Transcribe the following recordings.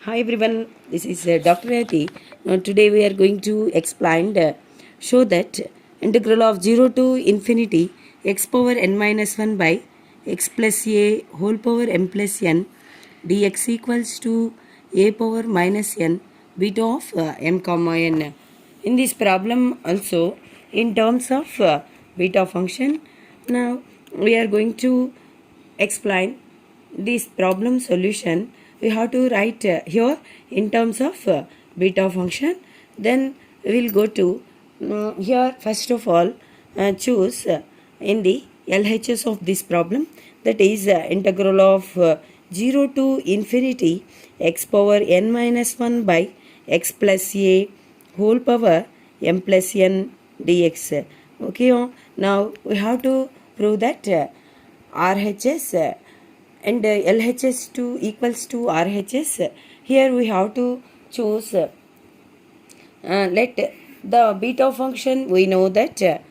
Hi everyone, this is Dr. Hati. Now today we are going to explain show that integral of 0 to infinity x power n minus 1 by x plus a whole power m plus n dx equals to a power minus n beta of m comma n. In this problem also in terms of beta function, now we are going to explain this problem solution. We have to write here in terms of beta function. Then we will go to here first of all choose in the LHS of this problem, that is integral of 0 to infinity x power n minus 1 by x plus a whole power m plus n dx. Okay, now we have to prove that RHS and LHS 2 equals to RHS. Here we have to choose let the beta function. We know that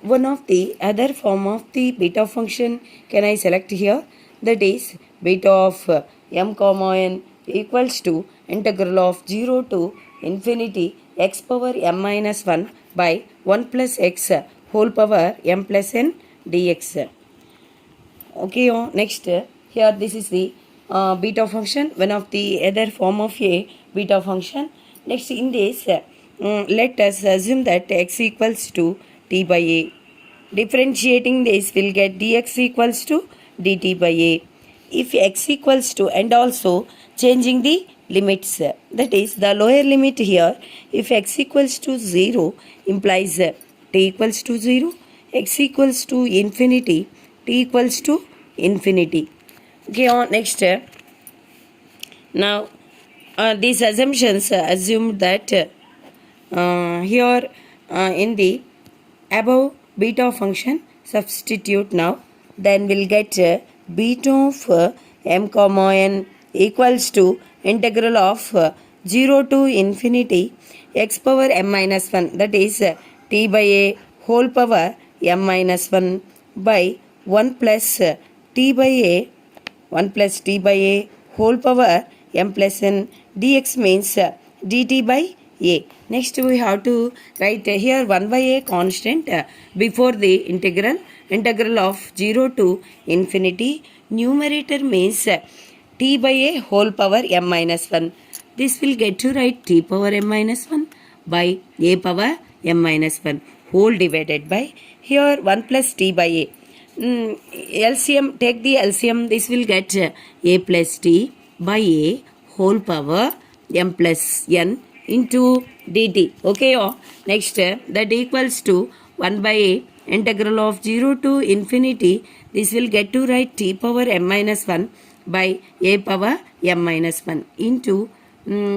one of the other form of the beta function can I select here, that is beta of m comma n equals to integral of 0 to infinity x power m minus 1 by 1 plus x whole power m plus n dx. Okay, next here this is the beta function, one of the other form of a beta function. Next in this let us assume that x equals to t by a. Differentiating this will get dx equals to dt by a. If x equals to, and also changing the limits, that is the lower limit here, if x equals to 0 implies t equals to 0, x equals to infinity, t equals to infinity. Okay, on next now these assumptions assume that here in the above beta function substitute now, then we'll get beta of m comma n equals to integral of 0 to infinity x power m minus 1, that is t by a whole power m minus 1 by 1 plus t by a whole power m plus n dx means dt by a. Next we have to write here 1 by a constant before the integral of 0 to infinity. Numerator means t by a whole power m minus 1. This will get to write t power m minus 1 by a power m minus 1 whole divided by here 1 plus t by a. LCM, take the LCM, this will get a plus t by a whole power m plus n into dt. Okay, next that equals to 1 by a integral of 0 to infinity. This will get to write t power m minus 1 by a power m minus 1 into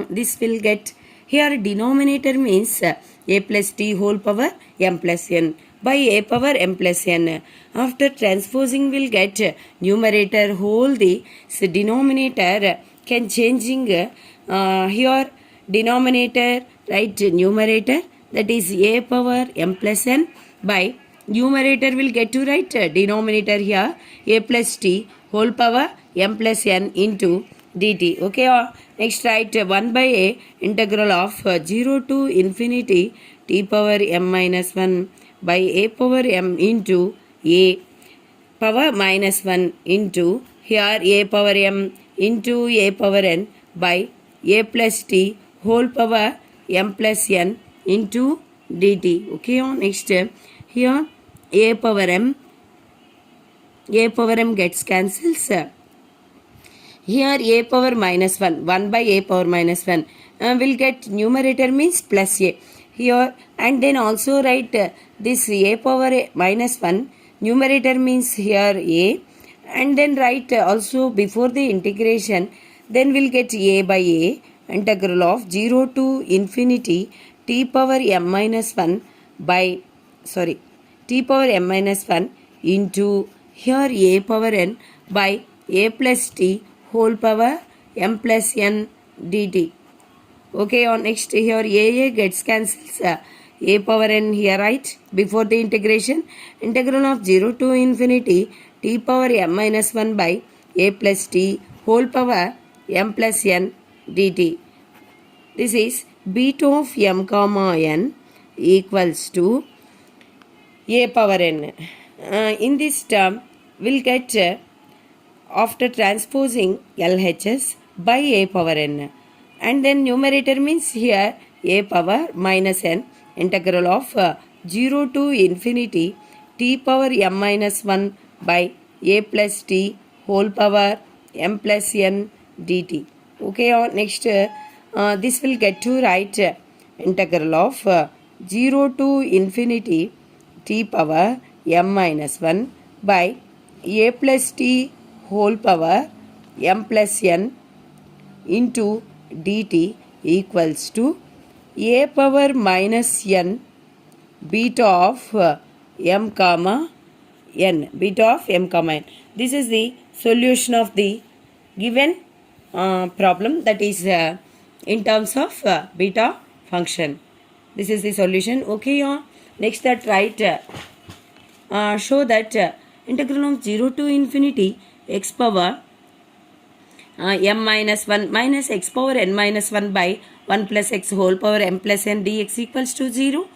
this will get here denominator means a plus t whole power m plus n by a power m plus n. After transposing will get numerator whole the denominator can changing here denominator right numerator, that is a power m plus n by numerator will get to write denominator here a plus t whole power m plus n into dt. Okay, next write 1 by a integral of 0 to infinity t power m minus 1 by a power m into a power minus 1 into here a power m into a power n by a plus t whole power m plus n into dt. Okay, next here a power m gets cancels. Here a power minus 1 by a power minus 1 will get numerator means plus a here, and then also write this a power minus 1 numerator means here a, and then write also before the integration, then we'll get a by a integral of 0 to infinity t power m minus 1 by t power m minus 1 into here a power n by a plus t whole power m plus n dt. Okay, on next here a gets cancels. a power n here, right? Before the integration, integral of 0 to infinity t power m minus 1 by a plus t whole power m plus n dt. This is beta of m comma n equals to a power n. In this term, we'll get after transposing LHS by a power n, and then numerator means here a power minus n integral of 0 to infinity t power m minus 1 by a plus t whole power m plus n dt. Okay, next this will get to write integral of 0 to infinity t power m minus 1 by a plus t whole power m plus n into dt equals to a power minus n beta of m comma n, beta of m comma n. This is the solution of the given problem, that is in terms of beta function. This is the solution. Okay, next that write show that integral of 0 to infinity x power m minus 1 minus x power n minus 1 by 1 plus x whole power m plus n dx equals to 0,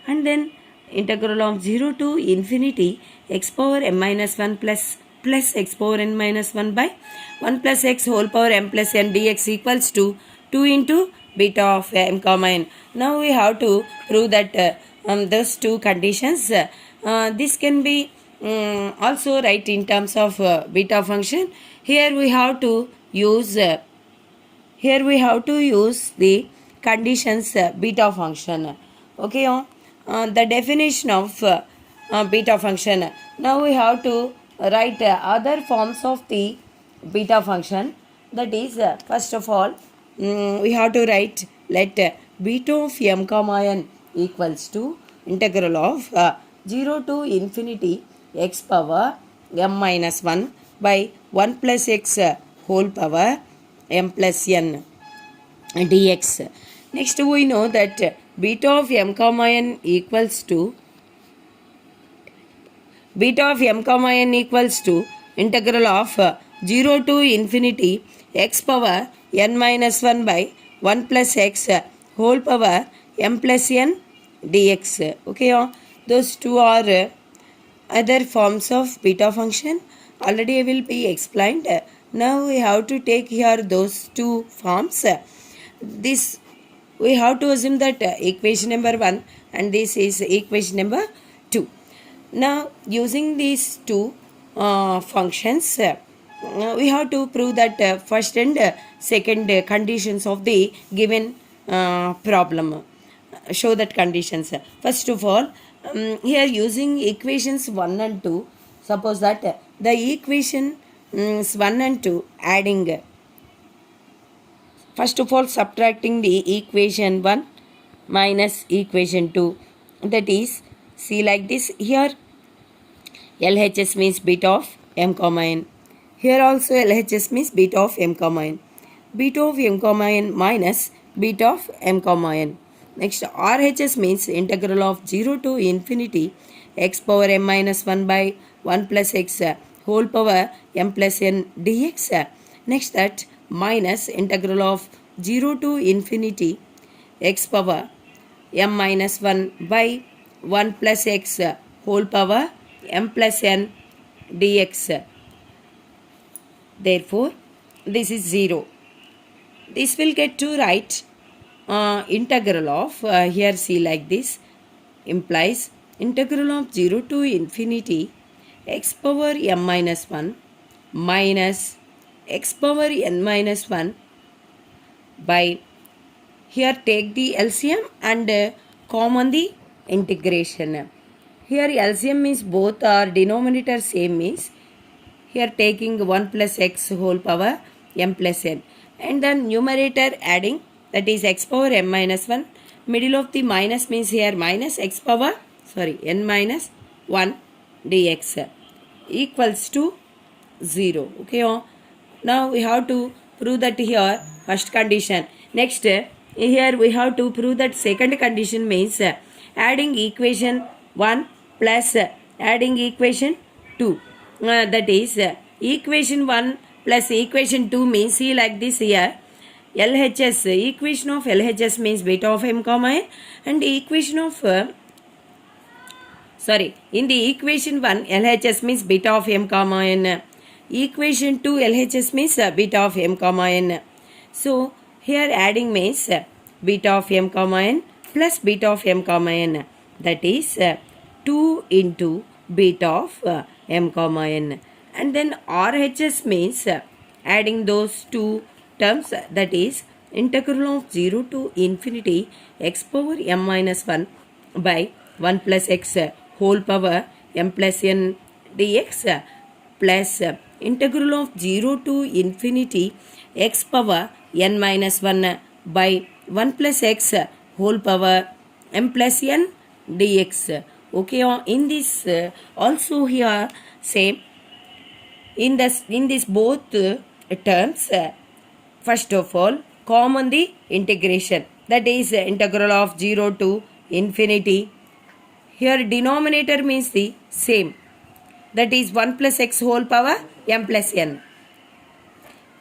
and then integral of 0 to infinity x power m minus 1 plus x power n minus 1 by 1 plus x whole power m plus n dx equals to 2 into beta of m comma n. Now we have to prove that those two conditions. This can be also write in terms of beta function. Here we have to use the conditions beta function. Okay, the definition of beta function. Now we have to write other forms of the beta function. That is first of all we have to write let beta of m comma n equals to integral of 0 to infinity x power m minus 1 by 1 plus x whole power m plus n dx. Next we know that beta of m comma n equals to integral of 0 to infinity x power n minus 1 by 1 plus x whole power m plus n dx. Okay, those two are other forms of beta function. Already will be explained. Now we have to take here those two forms. This we have to assume that equation number 1 and this is equation number 2. Now using these two functions, we have to prove that first and second conditions of the given problem. Show that conditions. First of all, here using equations 1 and 2, suppose that the equation 1 and 2 adding, first of all subtracting the equation 1 minus equation 2, that is see like this. Here LHS means beta of m comma n. Here also LHS means beta of m comma n. Beta of m comma n minus beta of m comma n. Next RHS means integral of 0 to infinity x power m minus 1 by 1 plus x whole power m plus n dx. Next that minus integral of 0 to infinity x power m minus 1 by 1 plus x whole power m plus n dx. Therefore, this is 0. This will get to write integral of, here see like this, implies integral of 0 to infinity x power m minus 1 minus x power n minus 1 by, here take the LCM and common the integration. Here LCM means both are denominator same, means here taking 1 plus x whole power m plus n, and then numerator adding, that is x power m minus 1, middle of the minus means here minus x power n minus 1 dx equals to 0. Okay, now we have to prove that here first condition. Next here we have to prove that second condition means adding equation 1 plus adding equation 2. That is equation 1 plus equation 2 means, see like this here, LHS, equation of LHS means beta of m comma n, and equation of in the equation 1 LHS means beta of m comma n, equation 2 LHS means beta of m comma n. So here adding means beta of m comma n plus beta of m comma n, that is 2 into beta of m comma n, and then RHS means adding those two terms, that is integral of 0 to infinity x power m minus 1 by 1 plus x whole power m plus n dx plus integral of 0 to infinity x power n minus 1 by 1 plus x whole power m plus n dx. Okay, in this also here same, in this both terms, first of all common the integration, that is integral of 0 to infinity. Here denominator means the same, that is 1 plus x whole power m plus n.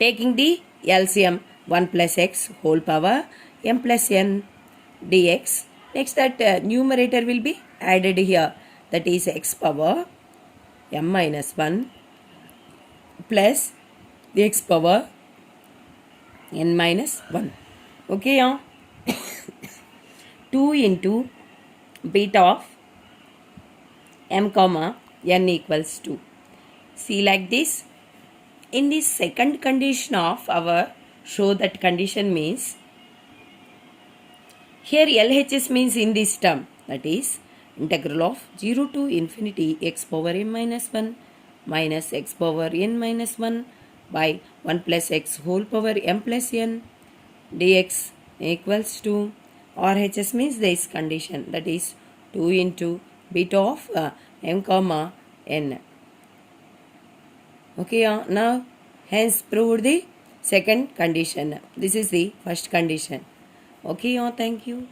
Taking the LCM, 1 plus x whole power m plus n dx. Next that numerator will be added here, that is x power m minus 1 plus x power n minus 1. Okay, 2 into beta of m comma n equals 2. See like this. In the second condition of our show that condition means, here LHS means in this term, that is integral of 0 to infinity x power m minus 1 minus x power n minus 1 by 1 plus x whole power m plus n dx equals to RHS means this condition, that is 2 into beta of m comma n. Okay, now hence proved the second condition. This is the first condition. Okay, thank you.